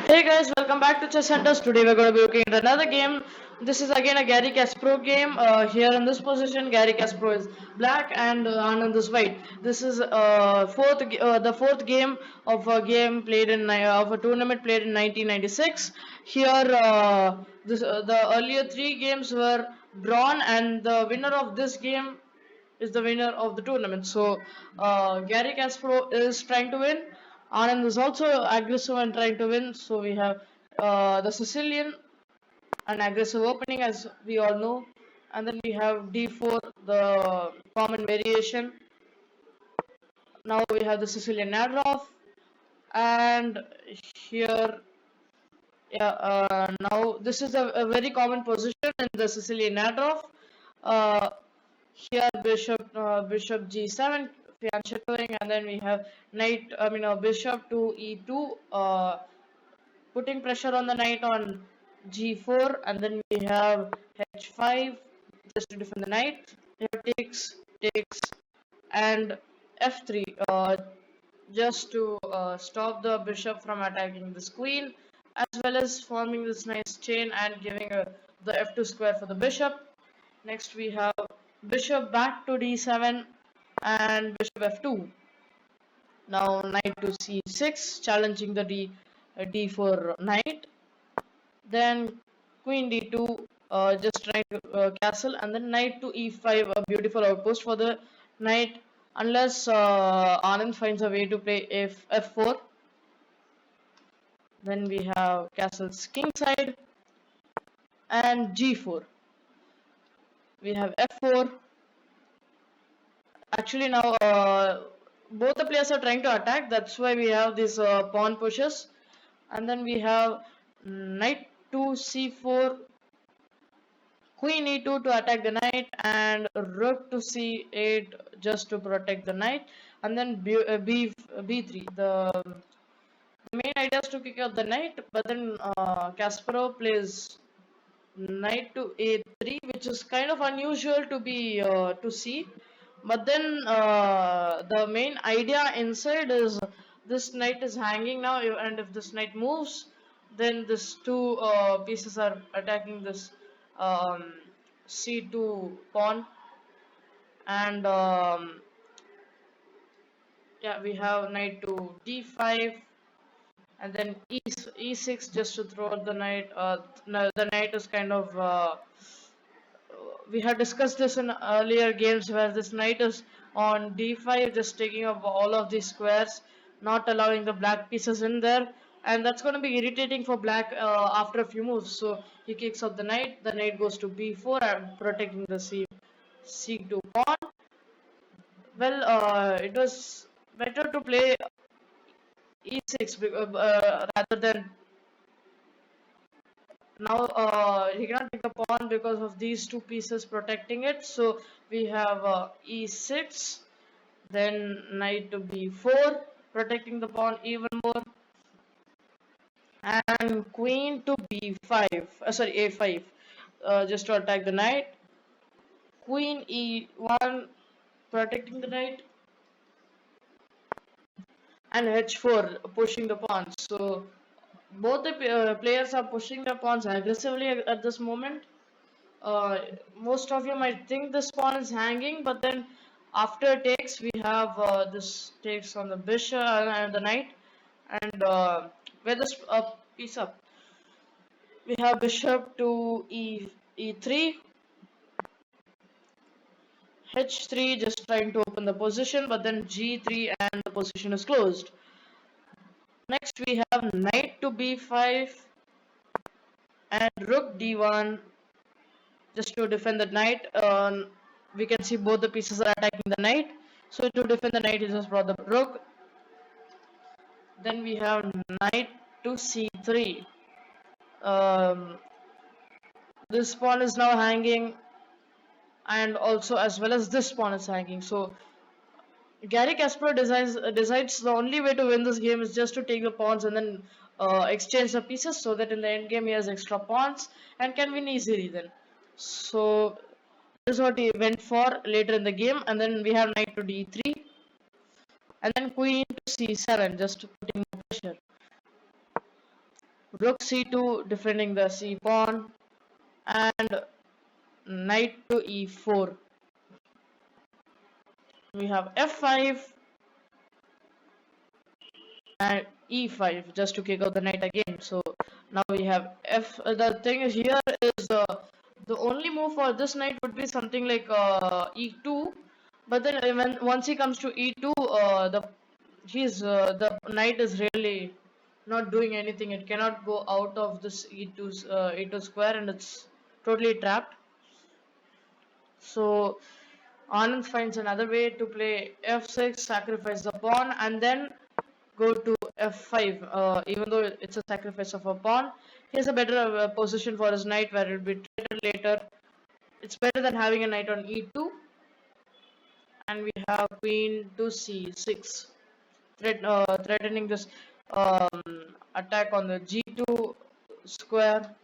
Hey guys, welcome back to Chess Centers. Today we're going to be looking at another game. This is again a Garry Kasparov game. Here in this position, Garry Kasparov is black and Anand is white. This is the fourth game of a game played in of a tournament played in 1996. Here, the earlier three games were drawn, and the winner of this game is the winner of the tournament. So Garry Kasparov is trying to win. Anand is also aggressive and trying to win. So we have the Sicilian, an aggressive opening, as we all know, and then we have D4, the common variation. Now we have the Sicilian Nadrov, and here, yeah. Now this is a very common position in the Sicilian Nadrov. Uh, Here bishop g7 fianchet going, and then we have bishop to e2, putting pressure on the knight on g4, and then we have h5 just to defend the knight. Here takes and f3, just to stop the bishop from attacking this queen, as well as forming this nice chain and giving the f2 square for the bishop. Next we have bishop back to d7 and bishop f2. Now knight to c6, challenging the d4 knight. Then queen d2, just trying to castle, and then knight to e5, a beautiful outpost for the knight, unless Anand finds a way to play f4. Then we have castles kingside and g4. We have f4. Actually now both the players are trying to attack, that's why we have these pawn pushes. And then we have knight to c4, queen e2 to attack the knight, and rook to c8 just to protect the knight. And then b3, the main idea is to kick out the knight, but then Kasparov plays knight to a3, which is kind of unusual to be to see. But then the main idea inside is this knight is hanging now, and if this knight moves, then these two pieces are attacking this um, c2 pawn. And yeah, we have knight to d5, and then e6 just to throw out the knight. No, the knight is kind of we had discussed this in earlier games, where this knight is on d5, just taking up all of these squares, not allowing the black pieces in there, and that's going to be irritating for black after a few moves. So he kicks out the knight goes to b4 and protecting the c2 pawn. Well, it was better to play e6 rather than now. He cannot take the pawn because of these two pieces protecting it. So we have e6, then knight to b4, protecting the pawn even more, and queen to b5, sorry, a5, just to attack the knight. Queen e1, protecting the knight, and h4, pushing the pawns. So both the players are pushing their pawns aggressively at this moment. Most of you might think this pawn is hanging, but then after takes we have this takes on the bishop and the knight, and where this piece up, we have bishop to e3, h3, just trying to open the position, but then g3 and the position is closed. Next we have knight to b5 and rook d1, just to defend the knight. We can see both the pieces are attacking the knight, so to defend the knight, he just brought the rook. Then we have knight to c3. This pawn is now hanging, and also as well as this pawn is hanging. So Garry Kasparov decides the only way to win this game is just to take the pawns and then exchange the pieces, so that in the end game he has extra pawns and can win easily then. So this is what he went for later in the game. And then we have knight to d3, and then queen to c7, just to put in more pressure. rook c2 defending the c pawn, and knight to e4. We have f5 and e5 just to kick out the knight again. So now we have the thing is here is the only move for this knight would be something like e2, but then once he comes to e2, the knight is really not doing anything. It cannot go out of this e2 square, and it's totally trapped. So Anand finds another way to play f6, sacrifice the pawn, and then go to f5. Even though it's a sacrifice of a pawn, he has a better position for his knight where it will be traded later. It's better than having a knight on e2. And we have queen to c6, threatening this attack on the g2 square.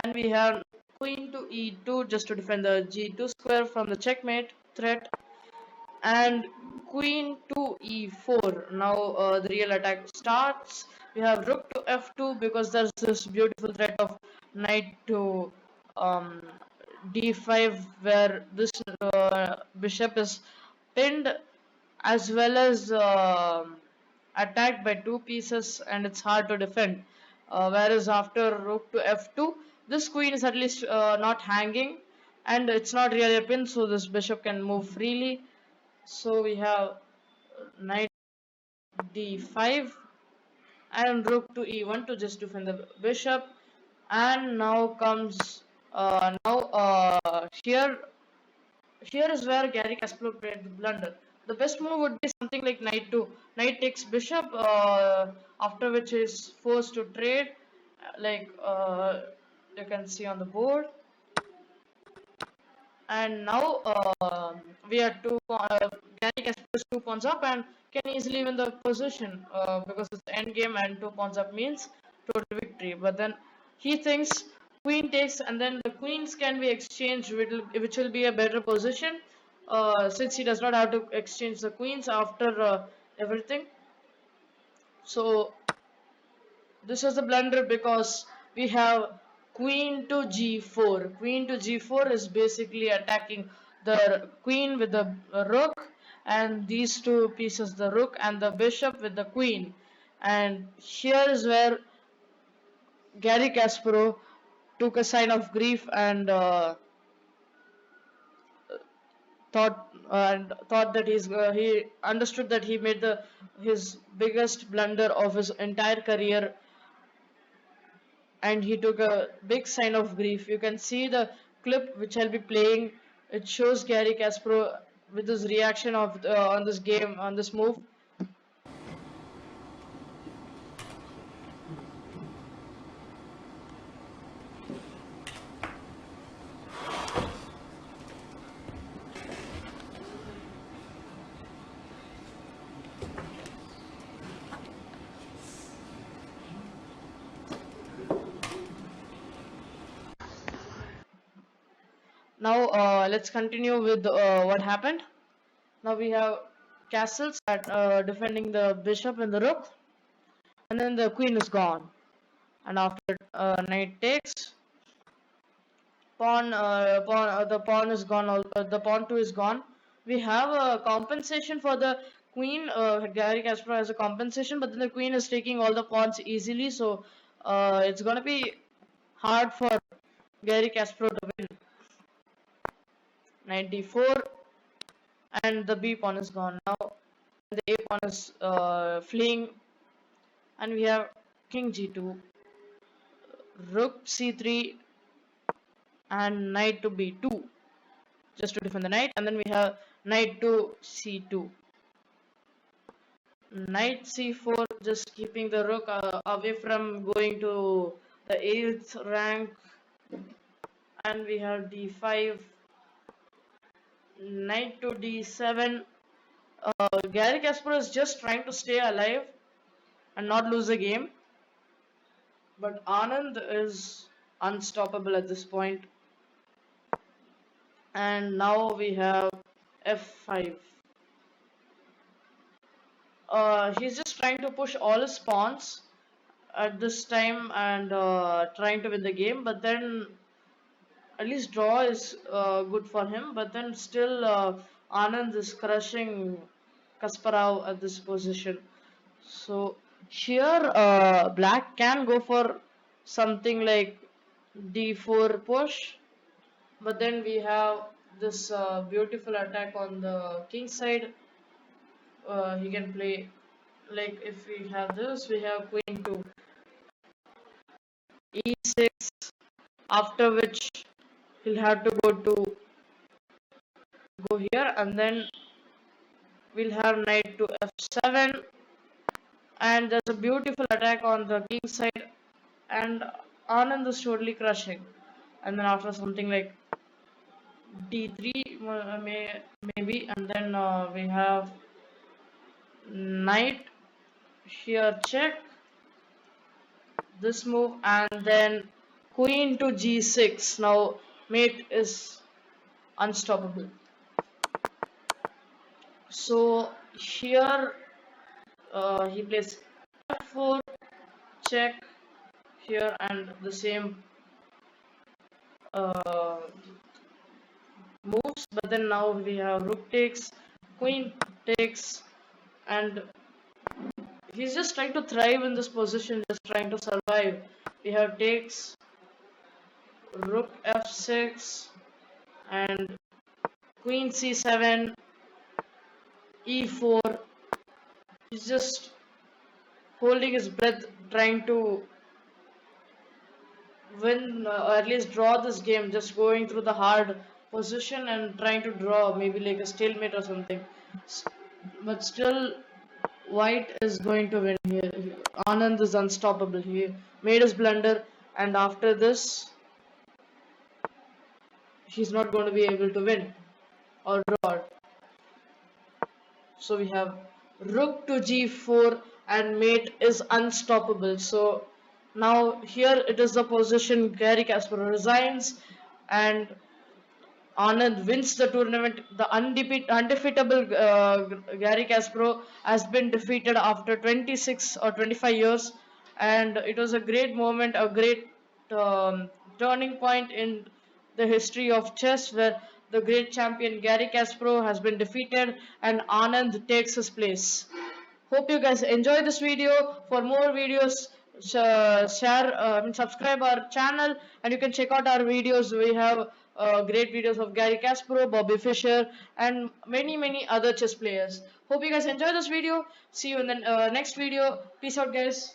And we have queen to e2 just to defend the g2 square from the checkmate threat, and queen to e4. Now the real attack starts. We have rook to f2 because there's this beautiful threat of knight to d5 where this bishop is pinned as well as attacked by two pieces, and it's hard to defend. Whereas after rook to f2, this queen is at least not hanging, and it's not really a pin, so this bishop can move freely. So we have knight d5 and rook to e1 to just defend the bishop. And now comes here is where Garry Kasparov played the blunder. The best move would be something like knight 2. Knight takes bishop, after which is forced to trade, like you can see on the board. And now we are Garry Kasparov is 2 pawns up and can easily win the position because it's end game and 2 pawns up means total victory. But then he thinks queen takes, and then the queens can be exchanged, which will be a better position since he does not have to exchange the queens after everything. So this is a blunder because we have queen to g4. Queen to g4 is basically attacking the queen with the rook, and these two pieces, the rook and the bishop with the queen. And here is where Garry Kasparov took a sign of grief and thought that he understood that he made his biggest blunder of his entire career, and he took a big sign of grief. You can see the clip which I'll be playing. It shows Garry Kasparov with his reaction of on this game, on this move. Now let's continue with what happened. Now we have castles at defending the bishop and the rook, and then the queen is gone. And after knight takes, the pawn is gone. The pawn 2 is gone. We have a compensation for the queen. Garry Kasparov has a compensation, but then the queen is taking all the pawns easily, so it's gonna be hard for Garry Kasparov to win. Knight d4, and the b pawn is gone. Now the a pawn is fleeing, and we have king g2, rook c3, and knight to b2 just to defend the knight. And then we have knight to c2, knight c4, just keeping the rook away from going to the 8th rank. And we have d5, knight to d7. Garry Kasparov is just trying to stay alive and not lose the game, but Anand is unstoppable at this point. And now we have f5. He's just trying to push all his pawns at this time and trying to win the game, but then at least draw is good for him. But then still, Anand is crushing Kasparov at this position. So here, black can go for something like d4 push, but then we have this beautiful attack on the king side. He can play, like if we have this, we have queen to e6, after which he'll have to go here, and then we'll have knight to f7, and there's a beautiful attack on the king side, and Anand is totally crushing. And then after something like d3, maybe, and then we have knight here, check this move, and then queen to g6. Now mate is unstoppable. So here he plays f4, check here, and the same uh, moves. But then now we have rook takes, queen takes, and he's just trying to thrive in this position, just trying to survive. We have takes, rook f6, and queen c7, e4. He's just holding his breath, trying to win or at least draw this game, just going through the hard position and trying to draw maybe like a stalemate or something. But still, white is going to win here. Anand is unstoppable. He made his blunder, and after this, he's not going to be able to win or draw. So we have rook to g4, and mate is unstoppable. So now here it is the position Garry Kasparov resigns, and Anand wins the tournament. The undefeatable Garry Kasparov has been defeated after 26 or 25 years, and it was a great moment, a great turning point in the history of chess, where the great champion Garry Kasparov has been defeated and Anand takes his place. Hope you guys enjoy this video. For more videos, share, subscribe our channel, and you can check out our videos. We have great videos of Garry Kasparov, Bobby Fischer, and many other chess players. Hope you guys enjoy this video. See you in the next video. Peace out, guys.